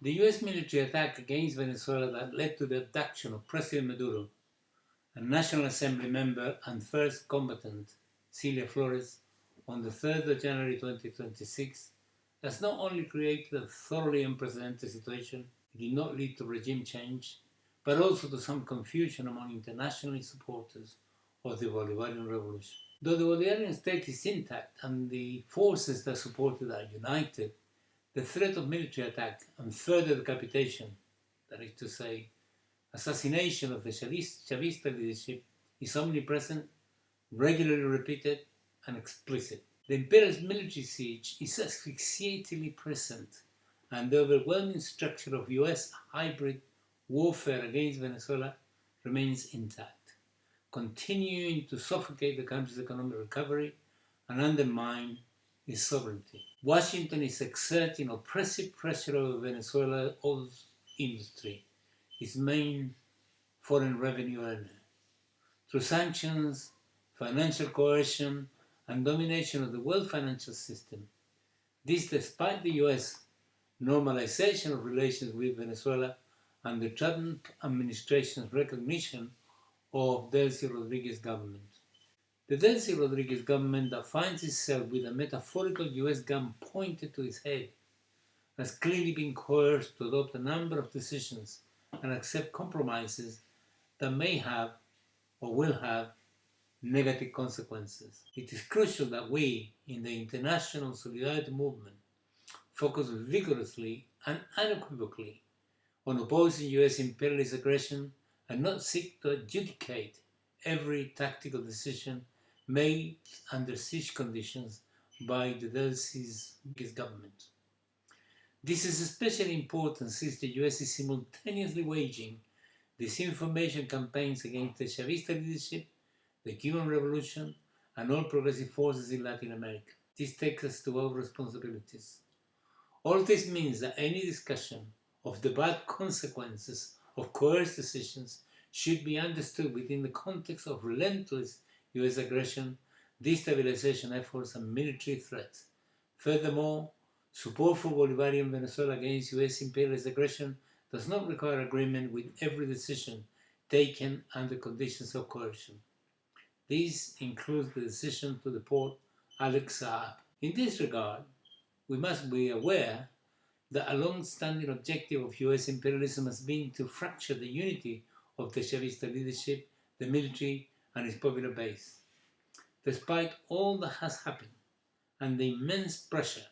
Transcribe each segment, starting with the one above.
The US military attack against Venezuela that led to the abduction of President Maduro, a National Assembly member and first combatant, Celia Flores, on the 3rd of January 2026, has not only created a thoroughly unprecedented situation, it did not lead to regime change, but also to some confusion among international supporters of the Bolivarian revolution. Though the Bolivarian state is intact and the forces that support it are united, the threat of military attack and further decapitation, that is to say, assassination of the Chavista leadership, is omnipresent, regularly repeated, and explicit. The imperialist military siege is asphyxiatingly present, and the overwhelming structure of US hybrid warfare against Venezuela remains intact, continuing to suffocate the country's economic recovery and undermine its sovereignty. Washington is exerting oppressive pressure over Venezuela's oil industry, its main foreign revenue earner, through sanctions, financial coercion, and domination of the world financial system. This despite the US normalization of relations with Venezuela and the Trump administration's recognition of Delcy Rodriguez's government. The Delcy Rodriguez government that finds itself with a metaphorical US gun pointed to its head has clearly been coerced to adopt a number of decisions and accept compromises that may have or will have negative consequences. It is crucial that we, in the international solidarity movement, focus vigorously and unequivocally on opposing US imperialist aggression and not seek to adjudicate every tactical decision made under siege conditions by the Delcy's government. This is especially important since the US is simultaneously waging disinformation campaigns against the Chavista leadership, the Cuban Revolution, and all progressive forces in Latin America. This takes us to our responsibilities. All this means that any discussion of the bad consequences of coerced decisions should be understood within the context of relentless US aggression, destabilization efforts, and military threats. Furthermore, support for Bolivarian Venezuela against US imperialist aggression does not require agreement with every decision taken under conditions of coercion. This includes the decision to deport Alex Saab. In this regard, we must be aware that a long-standing objective of US imperialism has been to fracture the unity of the Chavista leadership, the military, and its popular base. Despite all that has happened and the immense pressure,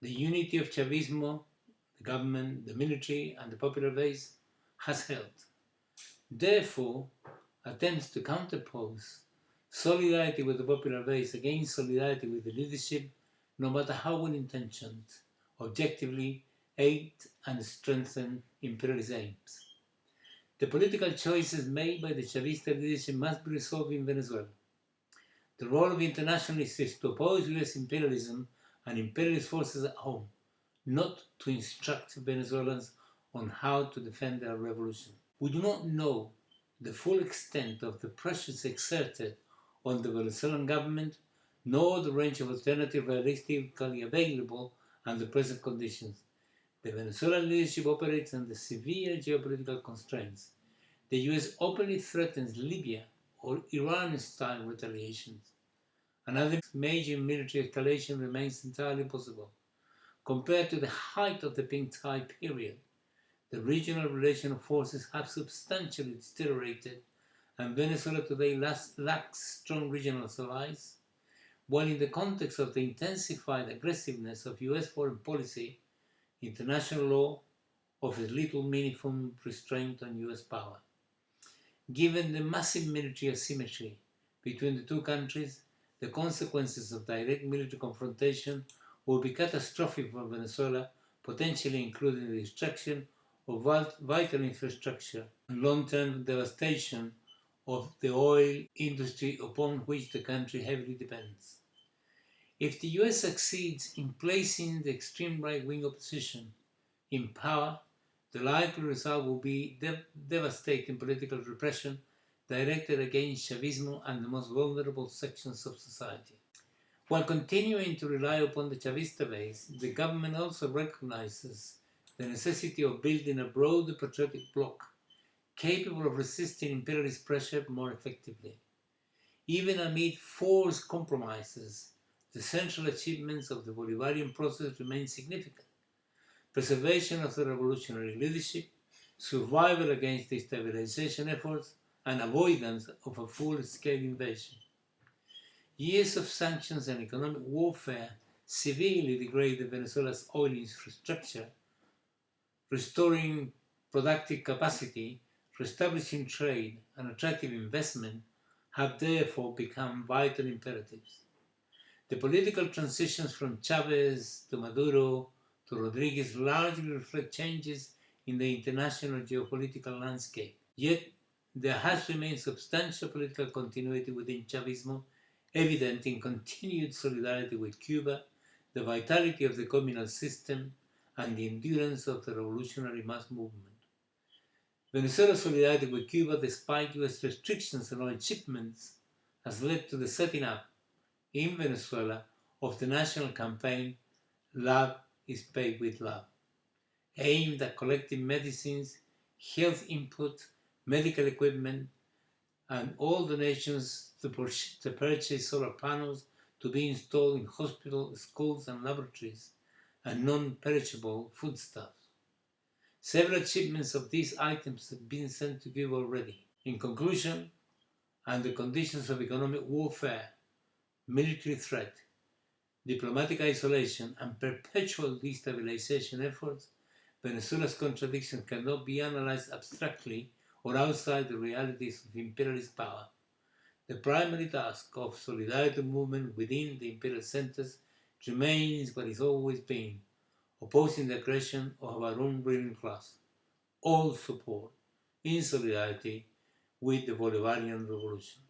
the unity of Chavismo, the government, the military, and the popular base has held. Therefore, attempts to counterpose solidarity with the popular base against solidarity with the leadership, no matter how well-intentioned, objectively aid and strengthen imperialist aims. The political choices made by the Chavista leadership must be resolved in Venezuela. The role of internationalists is to oppose US imperialism and imperialist forces at home, not to instruct Venezuelans on how to defend their revolution. We do not know the full extent of the pressures exerted on the Venezuelan government, nor the range of alternatives realistically available under present conditions. The Venezuelan leadership operates under severe geopolitical constraints. The US openly threatens Libya or Iran-style retaliations. Another major military escalation remains entirely possible. Compared to the height of the pink tide period, the regional relation of forces have substantially deteriorated, and Venezuela today lacks strong regional allies, while in the context of the intensified aggressiveness of US foreign policy, international law offers little meaningful restraint on US power. Given the massive military asymmetry between the two countries, the consequences of direct military confrontation will be catastrophic for Venezuela, potentially including the destruction of vital infrastructure and long-term devastation of the oil industry upon which the country heavily depends. If the US succeeds in placing the extreme right-wing opposition in power, the likely result will be devastating political repression directed against Chavismo and the most vulnerable sections of society. While continuing to rely upon the Chavista base, the government also recognizes the necessity of building a broader patriotic bloc capable of resisting imperialist pressure more effectively. Even amid forced compromises, the central achievements of the Bolivarian process remain significant. Preservation of the revolutionary leadership, survival against destabilization efforts, and avoidance of a full-scale invasion. Years of sanctions and economic warfare severely degraded Venezuela's oil infrastructure, restoring productive capacity, reestablishing trade, and attractive investment have therefore become vital imperatives. The political transitions from Chavez to Maduro to Rodriguez largely reflect changes in the international geopolitical landscape. Yet, there has remained substantial political continuity within Chavismo, evident in continued solidarity with Cuba, the vitality of the communal system, and the endurance of the revolutionary mass movement. Venezuela's solidarity with Cuba, despite U.S. restrictions on oil shipments, has led to the setting up in Venezuela of the national campaign Love is Paid with Love, aimed at collecting medicines, health input, medical equipment, and all donations to purchase solar panels to be installed in hospitals, schools, and laboratories, and non-perishable foodstuffs. Several shipments of these items have been sent to Cuba already. In conclusion, under conditions of economic warfare, military threat, diplomatic isolation, and perpetual destabilization efforts, Venezuela's contradictions cannot be analyzed abstractly or outside the realities of imperialist power. The primary task of solidarity movement within the imperial centers remains what it's always been, opposing the aggression of our own ruling class. All support in solidarity with the Bolivarian Revolution.